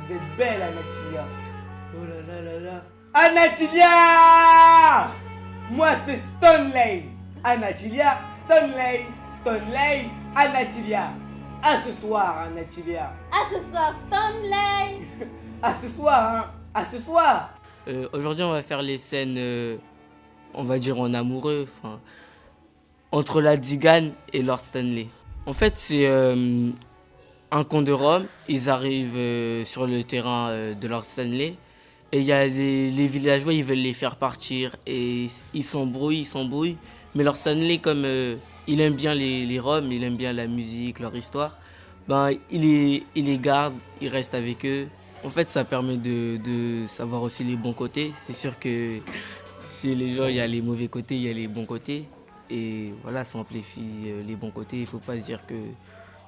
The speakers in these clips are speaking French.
vous êtes belle, Anatilia. Oh là là là là. Anatilia! Moi, c'est Stanley. Anatilia, Stanley. Stanley, Anatilia. À ce soir, Anatilia. À ce soir, Stanley. À ce soir, hein. À ce soir. Aujourd'hui, on va faire les scènes, on va dire en amoureux, entre la Tzigane et Lord Stanley. En fait, c'est un conte de Rome. Ils arrivent sur le terrain de Lord Stanley. Et il y a les villageois, ils veulent les faire partir. Et ils s'embrouillent. Mais Lord Stanley, comme il aime bien les Roms, il aime bien la musique, leur histoire, ben, il les garde, il reste avec eux. En fait, ça permet de savoir aussi les bons côtés. C'est sûr que chez les gens, il y a les mauvais côtés, il y a les bons côtés. Et voilà, ça amplifie les bons côtés. Il ne faut pas se dire que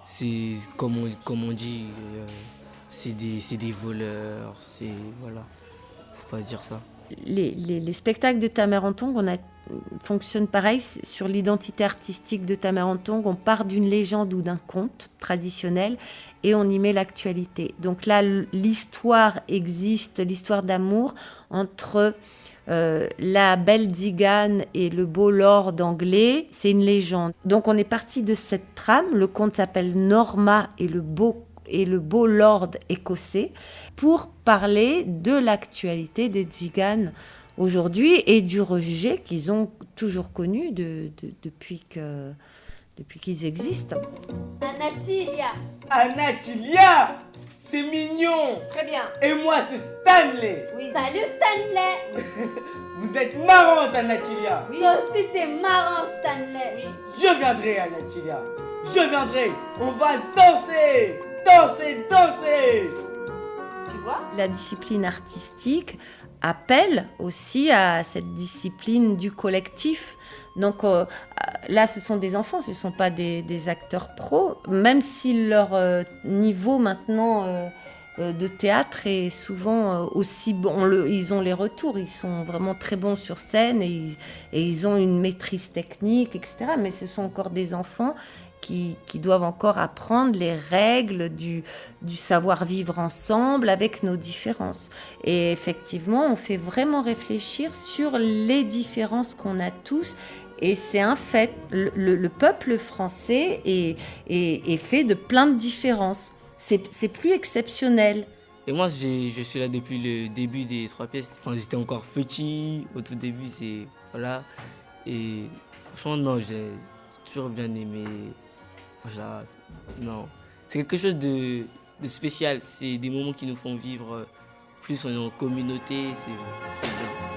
c'est, comme on dit, c'est des voleurs. Voilà, faut pas se dire ça. Les spectacles de Ta mère en tongs fonctionnent pareil sur l'identité artistique de Ta mère en tongs. On part d'une légende ou d'un conte traditionnel et on y met l'actualité. Donc là, l'histoire existe, l'histoire d'amour entre la belle Tzigane et le beau lord anglais. C'est une légende. Donc on est parti de cette trame. Le conte s'appelle Norma et le beau lord écossais, pour parler de l'actualité des Tziganes aujourd'hui et du rejet qu'ils ont toujours connu depuis qu'ils existent. Anatilia. Anatilia! C'est mignon! Très bien. Et moi, c'est Stanley! Oui. Salut, Stanley. Vous êtes marrante, Anatilia! Oui. Toi aussi, t'es marrant, Stanley. Je viendrai, Anatilia! Je viendrai! On va danser! Danser! Tu vois? La discipline artistique appelle aussi à cette discipline du collectif. Donc là, ce sont des enfants, ce ne sont pas des acteurs pros, même si leur niveau maintenant de théâtre est souvent aussi bon. Ils ont les retours, ils sont vraiment très bons sur scène et ils ont une maîtrise technique, etc. Mais ce sont encore des enfants qui doivent encore apprendre les règles du savoir-vivre ensemble avec nos différences. Et effectivement, on fait vraiment réfléchir sur les différences qu'on a tous. Et c'est un fait, le peuple français est fait de plein de différences. C'est plus exceptionnel. Et moi, je suis là depuis le début des 3 pièces. J'étais encore petit, au tout début, voilà. Et franchement, non, j'ai toujours bien aimé. Voilà, non. C'est quelque chose de spécial. C'est des moments qui nous font vivre plus en communauté. C'est bien.